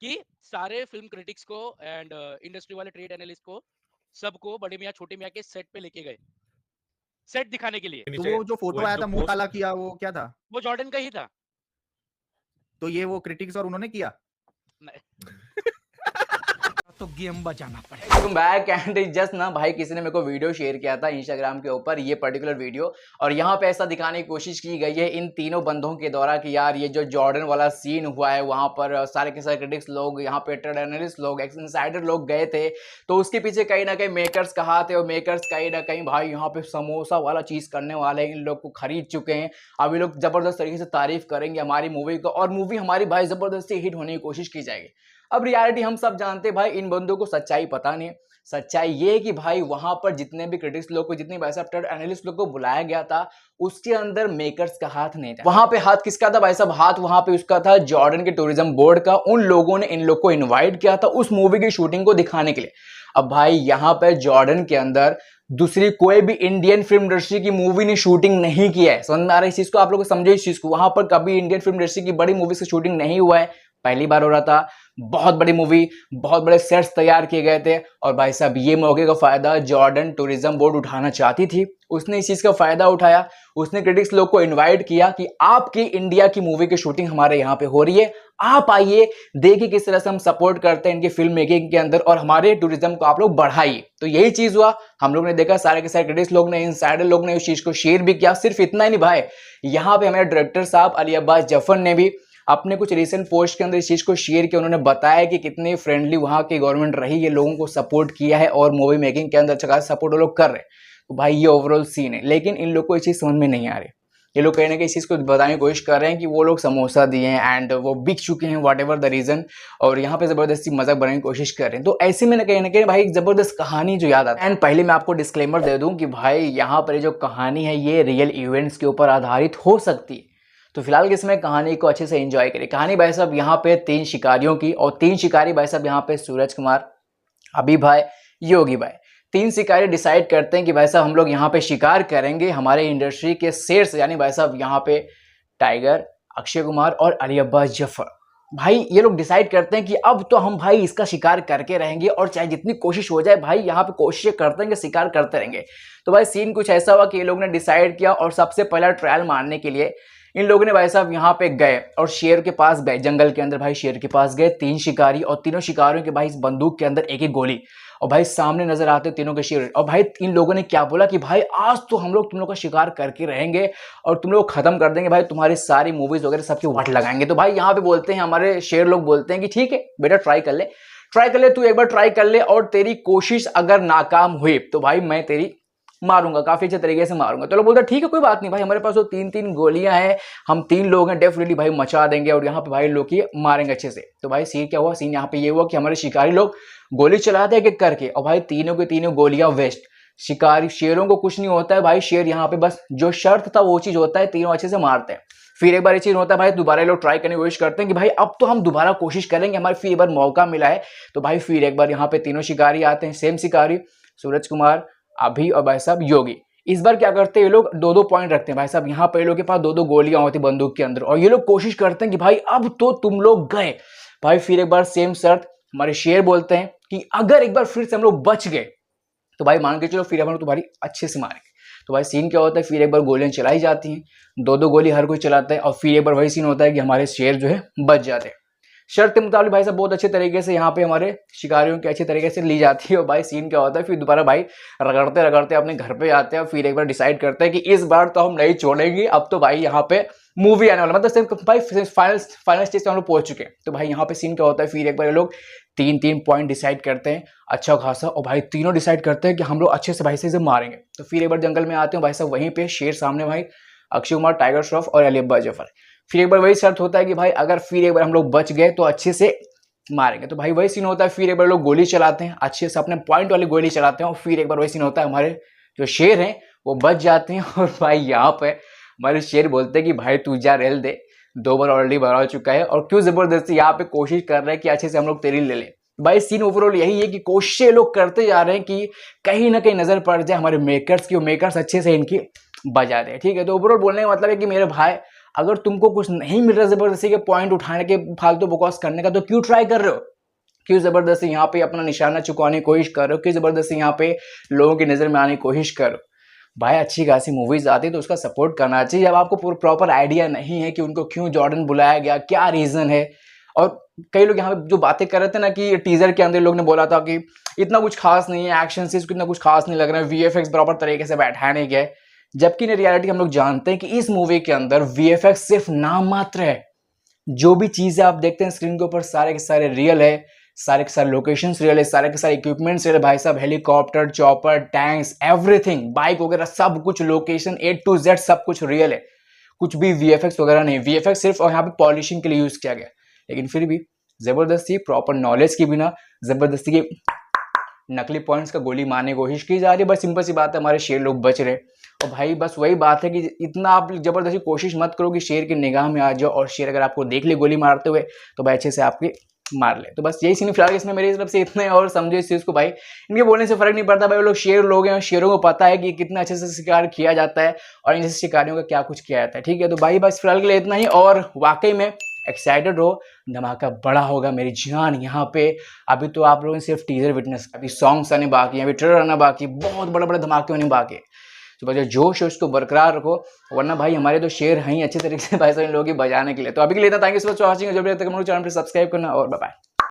कि सारे film critics को एंड इंडस्ट्री वाले ट्रेड एनालिस्ट को सबको बड़े मियाँ छोटे मियाँ के सेट पे लेके गए, सेट दिखाने के लिए। तो नीचे वो जो फोटो वो एक आया जो था मुंह पोस्ट काला किया वो क्या था? वो जॉर्डन का ही था। तो ये वो क्रिटिक्स और उन्होंने किया? तो गेम बजाना पड़ेगा। वेलकम बैक एंड जस्ट ना भाई किसी ने मेरे को वीडियो शेयर किया था इंस्टाग्राम के ऊपर ये पर्टिकुलर वीडियो, और यहाँ पे ऐसा दिखाने की कोशिश की गई है इन तीनों बंदों के द्वारा कि यार ये जो जॉर्डन वाला सीन हुआ है वहाँ पर सारे के सारे क्रिटिक्स लोग, यहाँ पे ट्रेड एनालिस्ट लोग, इनसाइडर लोग गए थे, तो उसके पीछे कहीं ना कहीं मेकर्स का हाथ है और मेकर्स कहीं ना कहीं भाई यहाँ पे समोसा वाला चीज़ करने वाले इन लोग को खरीद चुके हैं। अभी लोग जबरदस्त तरीके से तारीफ करेंगे हमारी मूवी को और मूवी हमारी भाई जबरदस्ती हिट होने की कोशिश की जाएगी। अब रियलिटी हम सब जानते हैं भाई, इन बंदों को सच्चाई पता नहीं है। सच्चाई ये है कि भाई वहां पर जितने भी क्रिटिक्स लोग को, जितने भाई साहब ट्रेड एनालिस्ट लोग को बुलाया गया था उसके अंदर मेकर्स का हाथ नहीं था। वहां पे हाथ किसका था भाई साहब? हाथ वहां पे उसका था जॉर्डन के टूरिज्म बोर्ड का। उन लोगों ने इन लोग को इन्वाइट किया था उस मूवी की शूटिंग को दिखाने के लिए। अब भाई यहाँ पे जॉर्डन के अंदर दूसरी कोई भी इंडियन फिल्म इंडस्ट्री की मूवी ने शूटिंग नहीं किया है। समझ में आ रहा है इस चीज को? आप लोग समझो इस चीज को। वहां पर कभी इंडियन फिल्म इंडस्ट्री की बड़ी मूवी से शूटिंग नहीं हुआ है, पहली बार हो रहा था। बहुत बड़ी मूवी, बहुत बड़े सेट्स तैयार किए गए थे और भाई साहब ये मौके का फायदा जॉर्डन टूरिज्म बोर्ड उठाना चाहती थी। उसने इस चीज का फायदा उठाया। उसने क्रिटिक्स लोग को इनवाइट किया कि आपकी इंडिया की मूवी की शूटिंग हमारे यहाँ पे हो रही है, आप आइए, देखिए किस तरह से हम सपोर्ट करते हैं इनकी फिल्म मेकिंग के अंदर और हमारे टूरिज्म को आप लोग बढ़ाइए। तो यही चीज हुआ। हम लोग ने देखा सारे के सारे क्रिटिक्स लोग ने, इनसाइडर लोग ने उस चीज को शेयर भी किया। सिर्फ इतना ही नहीं भाई, यहाँ पे हमारे डायरेक्टर साहब अली अब्बास जफर ने भी अपने कुछ रिसेंट पोस्ट के अंदर इस चीज को शेयर किया। उन्होंने बताया कि कितनी फ्रेंडली वहां की गवर्नमेंट रही, ये लोगों को सपोर्ट किया है और मूवी मेकिंग के अंदर अच्छा खासा सपोर्ट वो लोग कर रहे हैं। तो भाई ये ओवरऑल सीन है, लेकिन इन लोग को ये चीज समझ में नहीं आ रही। ये लोग कहीं ना कहीं इस चीज को बताने की कोशिश कर रहे हैं कि वो लोग समोसा दिए हैं एंड वो बिक चुके हैं, वॉट एवर द रीजन, और यहाँ पे जबरदस्ती मजाक बनाने की कोशिश कर रहे हैं। तो ऐसे में ना कहीं भाई एक जबरदस्त कहानी जो याद आता है। एंड पहले मैं आपको डिस्क्लेमर दे दूं कि भाई यहाँ पर जो कहानी है ये रियल इवेंट्स के ऊपर आधारित हो सकती है। तो फिलहाल के समय कहानी को अच्छे से एंजॉय करिए। कहानी भाई साहब यहाँ पे 3 शिकारियों की, और 3 शिकारी भाई साहब यहाँ पे सूरज कुमार, अभी भाई, योगी भाई, 3 शिकारी डिसाइड करते हैं कि भाई साहब हम लोग यहाँ पे शिकार करेंगे हमारे इंडस्ट्री के शेर से, यानी भाई साहब यहाँ पे टाइगर, अक्षय कुमार और अली अब्बास जफर। भाई ये लोग डिसाइड करते हैं कि अब तो हम भाई इसका शिकार करके रहेंगे और चाहे जितनी कोशिश हो जाए भाई यहाँ पे कोशिशें करते हैं कि शिकार करते रहेंगे। तो भाई सीन कुछ ऐसा हुआ कि ये लोग ने डिसाइड किया और सबसे पहला ट्रायल मारने के लिए इन लोगों ने भाई साहब यहाँ पे गए और शेर के पास गए, जंगल के अंदर भाई शेर के पास गए। 3 शिकारी और तीनों शिकारियों के भाई इस बंदूक के अंदर एक एक गोली, और भाई सामने नजर आते तीनों के शेर। और भाई इन लोगों ने क्या बोला कि भाई आज तो हम लोग तुम लोग का शिकार करके रहेंगे और तुम लोग खत्म कर देंगे भाई, तुम्हारी सारी मूवीज वगैरह सबकी वट लगाएंगे। तो भाई यहाँ पे बोलते हैं हमारे शेर लोग बोलते हैं कि ठीक है बेटा ट्राई कर ले, तू एक बार ट्राई कर ले, और तेरी कोशिश अगर नाकाम हुई तो भाई मैं तेरी मारूंगा, काफी अच्छे तरीके से मारूंगा। तो लोग बोलते ठीक है कोई बात नहीं भाई, हमारे पास तो 3-3 गोलियां हैं, हम 3 लोग हैं, डेफिनेटली भाई मचा देंगे और यहाँ पे भाई लोग की मारेंगे अच्छे से। तो भाई सीन क्या हुआ? सीन यहाँ पे ये हुआ कि हमारे शिकारी लोग गोली चलाते एक एक करके और भाई तीनों के तीनों गोलियां वेस्ट। शिकारी शेरों को कुछ नहीं होता है भाई, शेर यहाँ पे बस जो शर्त था वो चीज होता है, तीनों अच्छे से मारते हैं। फिर एक बार ये चीज होता है भाई, दोबारा लोग ट्राई करने की कोशिश करते हैं कि भाई अब तो हम दोबारा कोशिश करेंगे, हमारे फिर एक बार मौका मिला है। तो भाई फिर एक बार यहाँ पे तीनों शिकारी आते हैं, सेम शिकारी, सूरज कुमार, अभी और भाई साहब योगी। इस बार क्या करते हैं ये लोग 2-2 पॉइंट रखते हैं भाई साहब। यहाँ पे ये लोग के पास 2-2 गोलियां होती बंदूक के अंदर और ये लोग कोशिश करते हैं कि भाई अब तो तुम लोग गए। भाई फिर एक बार सेम शर्त, हमारे शेर बोलते हैं कि अगर एक बार फिर से हम लोग बच गए तो भाई मान के चलो फिर हम लोग तुम्हारी अच्छे से मारेंगे। तो भाई सीन क्या होता है, फिर एक बार गोलियां चलाई जाती हैं, 2-2 गोली हर कोई चलाता है और फिर एक बार वही सीन होता है कि हमारे शेर जो है बच जाते हैं। शर्त के मुताबिक भाई साहब बहुत अच्छे तरीके से यहाँ पे हमारे शिकारियों की अच्छे तरीके से ली जाती है। और भाई सीन क्या होता है, फिर दोबारा भाई रगड़ते रगड़ते अपने घर पे आते हैं और फिर एक बार डिसाइड करते हैं कि इस बार तो हम नहीं छोड़ेंगे, अब तो भाई यहाँ पे मूवी आने वाला, मतलब भाई फाइनल स्टेज पे हम लोग पहुंच चुके हैं। तो भाई यहाँ पे सीन क्या होता है, फिर एक बार ये लोग 3-3 पॉइंट डिसाइड करते हैं अच्छा खासा, और भाई तीनों डिसाइड करते हैं कि हम लोग अच्छे से भाई से मारेंगे। तो फिर एक बार जंगल में आते हैं भाई साहब, वहीं पे शेर सामने, भाई अक्षय कुमार, टाइगर श्रॉफ और अली अब्बास जफर। फिर एक बार वही शर्त होता है कि भाई अगर फिर एक बार हम लोग बच गए तो अच्छे से मारेंगे। तो भाई वही सीन होता है, फिर एक बार लोग गोली चलाते हैं, अच्छे से अपने पॉइंट वाली गोली चलाते हैं और फिर एक बार वही सीन होता है, हमारे जो शेर हैं वो बच जाते हैं। और भाई यहाँ पे हमारे शेर बोलते हैं कि भाई तू जा रेल दे, 2 बार ऑलरेडी बरा चुका है और क्यों जबरदस्ती यहाँ पे कोशिश कर रहे हैं कि अच्छे से हम लोग तेरी ले लें। भाई सीन ओवरऑल यही है कि कोशिशें लोग करते जा रहे हैं कि कहीं ना कहीं नजर पड़ जाए हमारे मेकर्स की, मेकर्स अच्छे से इनकी बजा दे। ठीक है, तो ओवरऑल बोलने का मतलब है कि मेरे भाई अगर तुमको कुछ नहीं मिल रहा जबरदस्ती के पॉइंट उठाने के, फालतू बकवास करने का, तो क्यों ट्राई कर रहे हो? क्यों जबरदस्ती यहाँ पे अपना निशाना चुकाने की कोशिश कर रहे हो? क्यों जबरदस्ती यहाँ पे लोगों की नजर में आने की कोशिश कर रहे हो? भाई अच्छी खासी मूवीज आती है तो उसका सपोर्ट करना चाहिए। जब आपको प्रॉपर आइडिया नहीं है कि उनको क्यों जॉर्डन बुलाया गया, क्या रीजन है, और कई लोग यहाँ पे जो बातें कर रहे थे ना कि टीजर के अंदर लोग ने बोला था कि इतना कुछ खास नहीं है, एक्शन से इतना कुछ खास नहीं लग रहा है, वीएफएक्स प्रॉपर तरीके से बैठाया नहीं गया, जबकि इन रियलिटी हम लोग जानते हैं कि इस मूवी के अंदर वीएफएक्स सिर्फ नाम मात्र है। जो भी चीजें आप देखते हैं स्क्रीन के ऊपर सारे के सारे रियल है, सारे के सारे लोकेशंस रियल है, सारे के सारे इक्विपमेंट्स रियल है भाई साहब, helicopter, chopper, tanks, everything, bike वगैरह सब कुछ, लोकेशन A to Z सब कुछ रियल है, कुछ भी वीएफएक्स वगैरह नहीं। वीएफएक्स सिर्फ और यहाँ पे पॉलिशिंग के लिए यूज किया गया, लेकिन फिर भी जबरदस्ती प्रॉपर नॉलेज के बिना जबरदस्ती के नकली पॉइंट्स का गोली मारने की कोशिश की जा रही है। बस सिंपल सी बात है, हमारे शेर लोग बच रहे। और भाई बस वही बात है कि इतना आप जबरदस्ती कोशिश मत करो कि शेर की निगाह में आ जाओ, और शेर अगर आपको देख ले गोली मारते हुए तो भाई अच्छे से आपके मार ले। तो बस यही सीन फिलहाल इसमें मेरी तरफ से इतना है, और समझो इस चीज को भाई, इनके बोलने से फर्क नहीं पड़ता भाई, वो लोग शेर लोग हैं और शेरों को पता है कि कितना अच्छे से शिकार किया जाता है और इन शिकारियों का क्या कुछ किया जाता है। ठीक है, तो भाई बस फिलहाल के लिए इतना ही, और वाकई में एक्साइटेड हो, धमाका बड़ा होगा मेरी जान यहाँ पे। अभी तो आप लोगों ने सिर्फ टीजर विटनेस, अभी सॉन्ग्स आने बाकी हैं, अभी ट्रेलर आना बाकी, बहुत बड़े बड़े धमाके होने बाकी है। तो भाई जोश है उसको बरकरार रखो, वरना भाई हमारे तो शेर हैं ही अच्छे तरीके से भाई साहब इन लोगों की बजाने के लिए। तो अभी के लिए इतना, thank you so much for watching. जब तक हम लोग चैनल पर सब्सक्राइब करना, और बाय बाय।